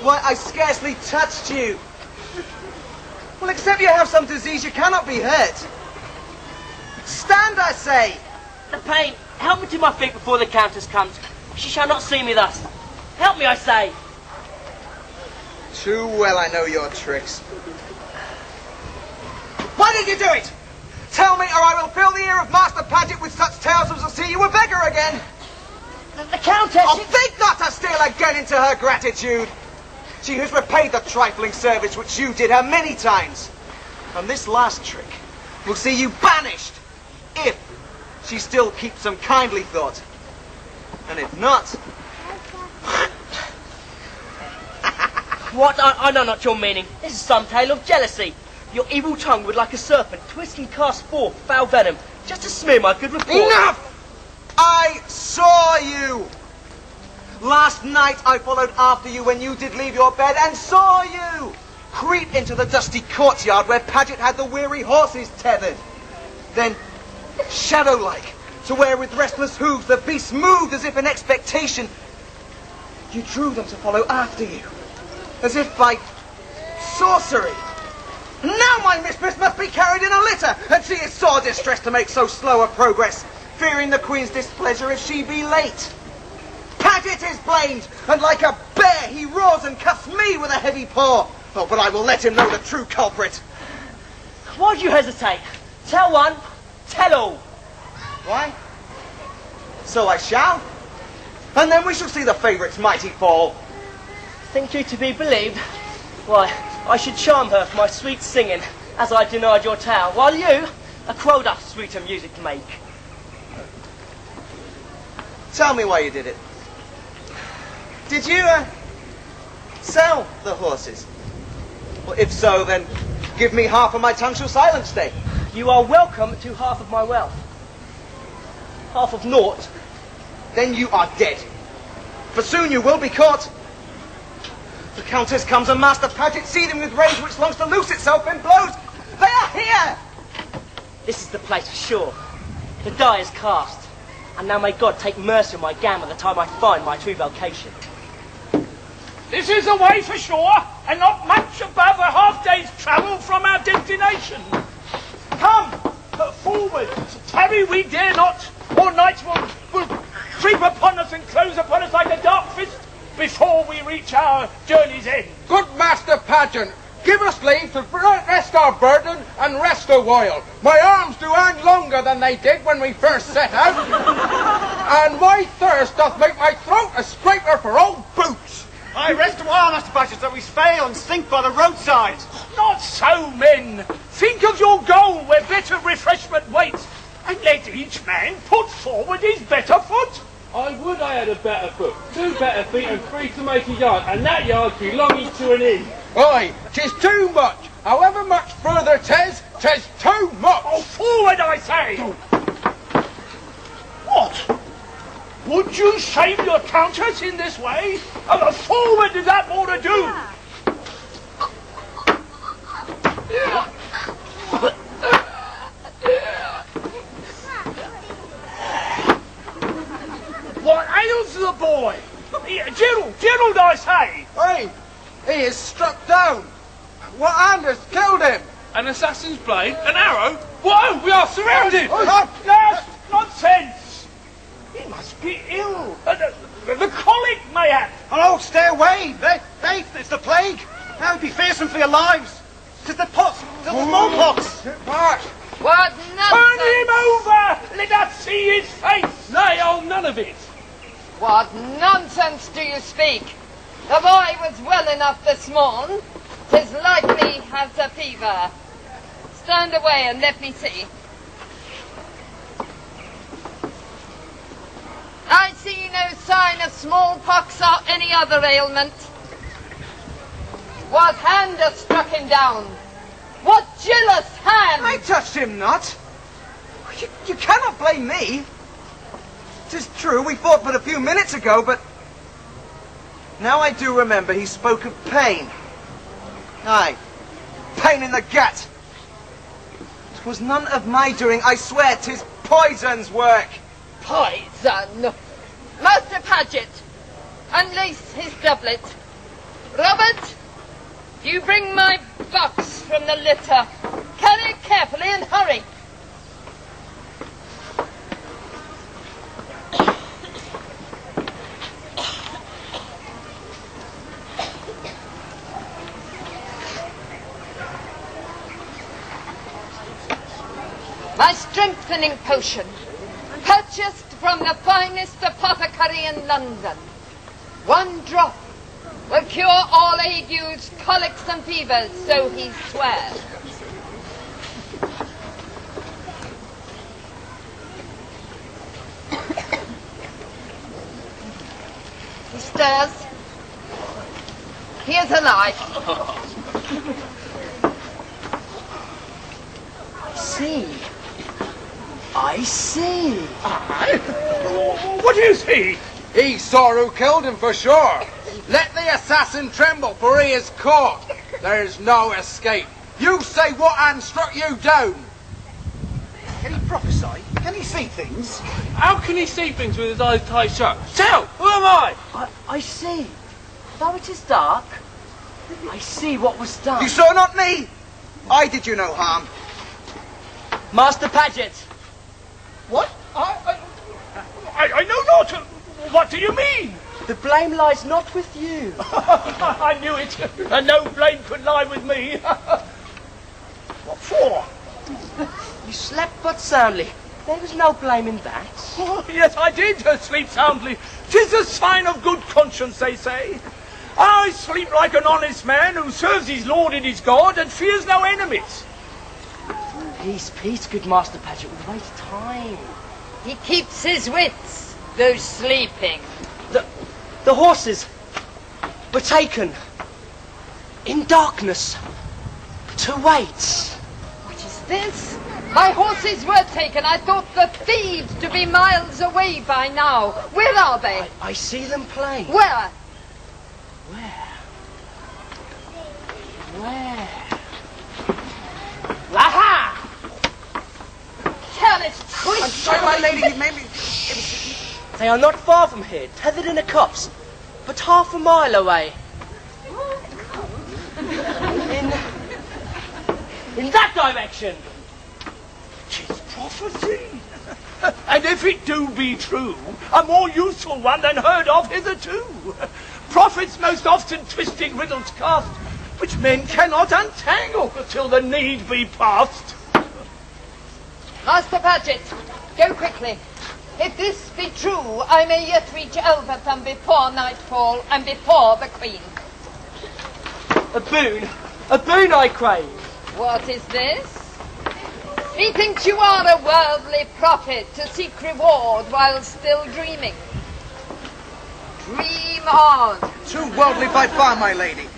Why, I scarcely touched you. Well, except you have some disease, you cannot be hurt. Stand, I say! The pain, help me to my feet before the Countess comes. She shall not see me thus. Help me, I say. Too well I know your tricks. Why did you do it? Tell me, or I will fill the ear of Master Pagaent with such tales as will see you a beggar again. The Countess... Oh, think not to steal again into her gratitude. She has repaid the trifling service which you did her many times. And this last trick will see you banished, if she still keeps some kindly thought. And if not... What? I know not your meaning. This is some tale of jealousy. Your evil tongue would like a serpent twist and cast forth foul venom, just to smear my good report. Enough! I saw you! Last night I followed after you when you did leave your bed and saw you creep into the dusty courtyard where Pagaent had the weary horses tethered. Then, shadow-like, to where with restless hooves the beasts moved as if in expectation, you drew them to follow after you, as if by sorcery. Now my mistress must be carried in a litter, and she is sore distressed to make so slow a progress, fearing the Queen's displeasure if she be late. Pagaent is blamed, and like a bear he roars and cuffs me with a heavy paw. Oh, but I will let him know the true culprit. Why do you hesitate? Tell one, tell all. Why? So I shall. And then we shall see the favourite's mighty fall. Think you to be believed? Why, I should charm her for my sweet singing, as I denied your tale, while you, a crow doth sweeter music make. Tell me why you did it. Did you, sell the horses? Well, if so, then give me half of my tongue shall silence stay. You are welcome to half of my wealth. Half of naught. Then you are dead. For soon you will be caught. The Countess comes and Master Pagaent, seething with rage which longs to loose itself in blows. They are here! This is the place for sure. The die is cast. And now may God take mercy on my gammon the time I find my true vocation. This is the way for sure, and not much above a half-day's travel from our destination. Come, forward. Tarry we dare not, or night will creep upon us and close upon us like a dark fist before we reach our journey's end. Good Master Pagaent, give us leave to rest our burden and rest a while. My arms do hang longer than they did when we first set out, and my thirst doth make my throat a scraper for old boots. I rest a while, Master Pagaent, that we fail and sink by the roadside. Not so, men. Think of your goal where better refreshment waits, and let each man put forward his better foot. I would I had a better foot, 2 better feet and 3 to make a yard, and that yard belonging to an inn. Aye, 'tis too much. However much further 'tis too much. Oh, forward, I say! What? Would you save your Countess in this way? Forward, is that more to do? What ails the boy? Gerald, I say! Aye, he is struck down. What hand has killed him? An assassin's blade? An arrow? Whoa, we are surrounded! Yes, nonsense! He must be ill. The colic, mayhap. Oh, stay away! It's the plague! That would be fearsome for your lives! 'Tis the pox, the smallpox! March! What Turn him nonsense! over! Let us see his face! Nay, oh, none of it! What nonsense do you speak? The boy was well enough this morn. 'Tis likely he has a fever. Stand away and let me see. I see no sign of smallpox or any other ailment. What hand has struck him down? What jealous hand? I touched him not. You cannot blame me. 'Tis true, we fought but a few minutes ago, but now I do remember he spoke of pain. Aye, pain in the gut. 'Twas none of my doing, I swear 'tis poison's work. Poison! Master Pagaent, unlace his doublet. Robert, you bring my box from the litter. Carry it carefully and hurry. My strengthening potion, purchased from the finest apothecary in London. 1 drop will cure all agues, colics and fevers, so he swears. He stirs. He is alive. I see. What do you see? He saw who killed him for sure. Let the assassin tremble, for he is caught. There's no escape. You say what and struck you down. Can he prophesy? Can he see things? How can he see things with his eyes tight shut? Tell, who am I? I see. Though it is dark, I see what was done. You saw not me. I did you no harm. Master Pagaent. What? I know not. What do you mean? The blame lies not with you. I knew it. And no blame could lie with me. What for? You slept but soundly. There was no blame in that. Oh, yes, I did sleep soundly. 'Tis a sign of good conscience, they say. I sleep like an honest man who serves his Lord and his God and fears no enemies. Peace, good Master Pagaent. We'll wait time. He keeps his wits, though sleeping. The horses were taken in darkness to wait. What is this? My horses were taken. I thought the thieves to be miles away by now. Where are they? I see them plain. Where? Aha! Tell it quick. I'm sorry, my lady. It made me. They are not far from here, tethered in a copse, but half a mile away. In that direction. 'Tis prophecy. And if it do be true, a more useful one than heard of hitherto. Prophets most often twisting riddles cast, which men cannot untangle till the need be past. Master Pagaent, go quickly. If this be true, I may yet reach ELVETHAM before nightfall and before the Queen. A boon I crave. What is this? Methinks you are a worldly prophet to seek reward while still dreaming. Dream on. Too worldly by far, my lady.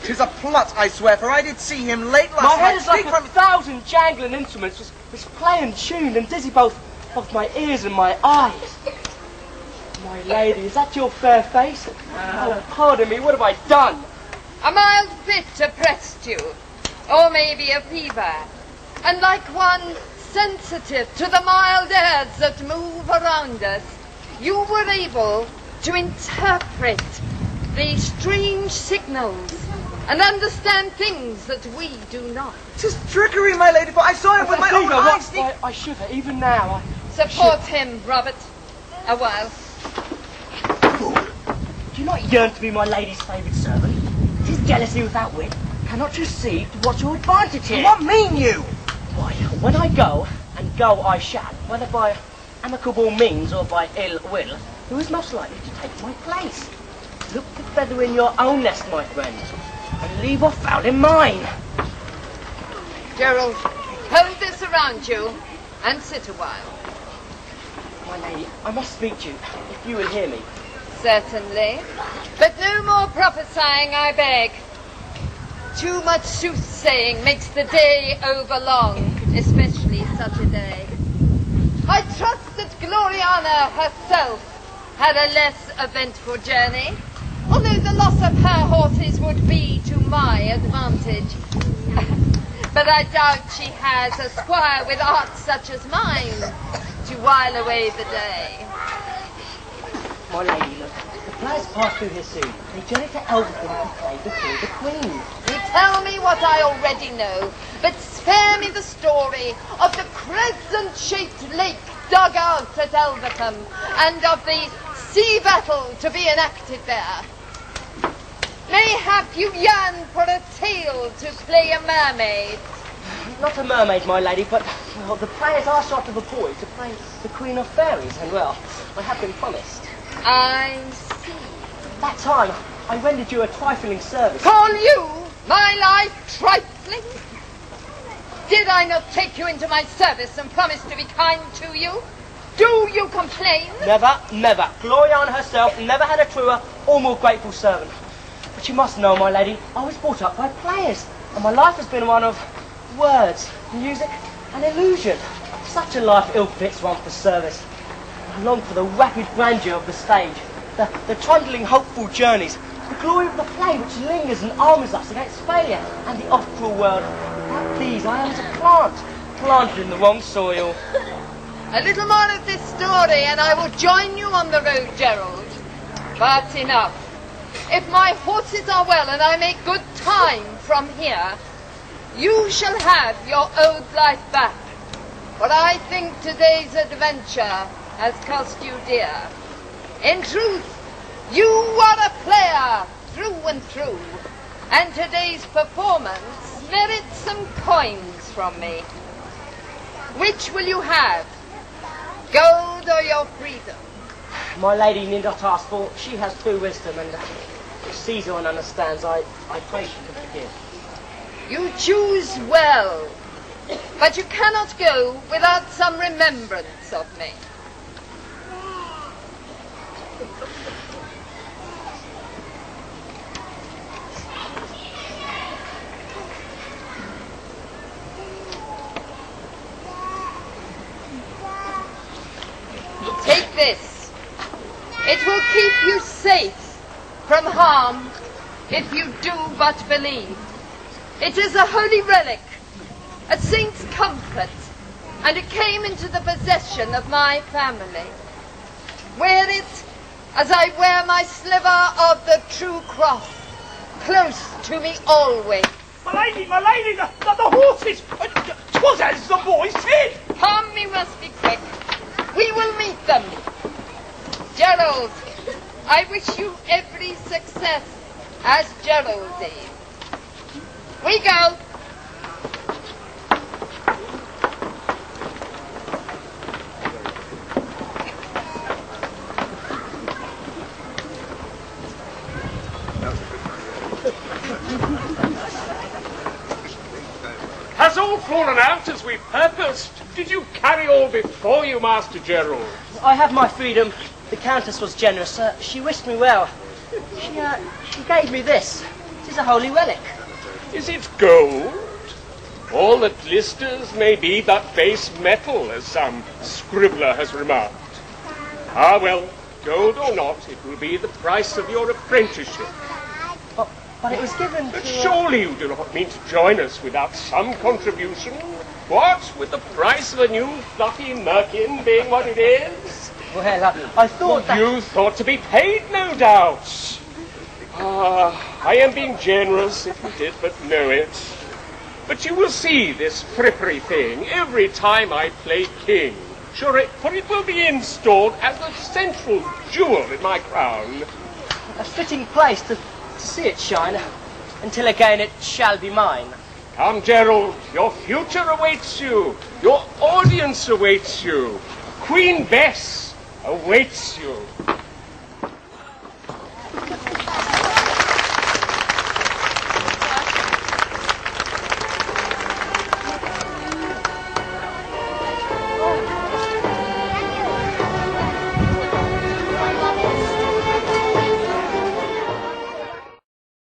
'Tis a plot, I swear, for I did see him late last My night. head is like speak a thousand jangling instruments, was playing tuned and dizzy both my ears and my eyes. My lady, is that your fair face? Oh, pardon me, what have I done? A mild fit oppressed you, or maybe a fever, and like one sensitive to the mild airs that move around us, you were able to interpret these strange signals and understand things that we do not. 'Tis trickery, my lady, for I saw it with my own eyes. I shiver, even now. Support him, Robert, a while. Do you not yearn to be my lady's favoured servant? 'Tis jealousy without wit. Cannot you see to what your advantage here? What mean you? Why, when I go, and go I shall, whether by amicable means or by ill will, who is most likely to take my place? Look the feather in your own nest, my friend, and leave off foul in mine. Gerald, hold this around you and sit a while. My lady, I must speak to you, if you will hear me. Certainly. But no more prophesying, I beg. Too much soothsaying makes the day overlong, especially such a day. I trust that Gloriana herself had a less eventful journey, although the loss of her horses would be to my advantage. But I doubt she has a squire with arts such as mine to while away the day. My lady, look, the players pass through here soon. They journey to ELVETHAM to play before the Queen. You tell me what I already know, but spare me the story of the crescent-shaped lake dug out at ELVETHAM and of the sea battle to be enacted there. Mayhap you yearn for a tale to play a mermaid. Not a mermaid, my lady, but, well, the players are short of a boy to play the Queen of Fairies, and, well, I have been promised. I see. That time, I rendered you a trifling service. Call you my life trifling? Did I not take you into my service and promise to be kind to you? Do you complain? Never, never. Gloriana herself never had a truer or more grateful servant. But you must know, my lady, I was brought up by players, and my life has been one of words, music, and illusion. Such a life ill fits one for service. I long for the rapid grandeur of the stage, the trundling, hopeful journeys, the glory of the play which lingers and armours us against failure and the oft-cruel world. Without these, I am as a plant, planted in the wrong soil. A little more of this story and I will join you on the road, Gerald. But enough. If my horses are well and I make good time from here, you shall have your old life back. For I think today's adventure has cost you dear. In truth, you are a player through and through, and today's performance merits some coins from me. Which will you have? Gold or your freedom? My lady need not ask, for she has true wisdom, and sees her and understands. I pray she can forgive. You choose well, but you cannot go without some remembrance of me. Take this. It will keep you safe from harm if you do but believe. It is a holy relic, a saint's comfort, and it came into the possession of my family. Wear it as I wear my sliver of the true cross, close to me always. My lady, the horses! 'Twas as the boy said! Come, we must be quick. We will meet them. Gerald, I wish you every success as Geraldine. We go. Has all fallen out as we purposed? Did you carry all before you, Master Gerald? I have my freedom. The Countess was generous. She wished me well. She gave me this. It is a holy relic. Is it gold? All that glisters may be but base metal, as some scribbler has remarked. Ah, well, gold or not, it will be the price of your apprenticeship. But it was given But to... surely you do not mean to join us without some contribution? What, with the price of a new fluffy merkin being what it is? Well, I thought that... You thought to be paid, no doubt. I am being generous, if you did but know it. But you will see this frippery thing every time I play king. For it will be installed as the central jewel in my crown. A fitting place to see it shine, until again it shall be mine. Come, Gerald, your future awaits you. Your audience awaits you. Queen Bess awaits you.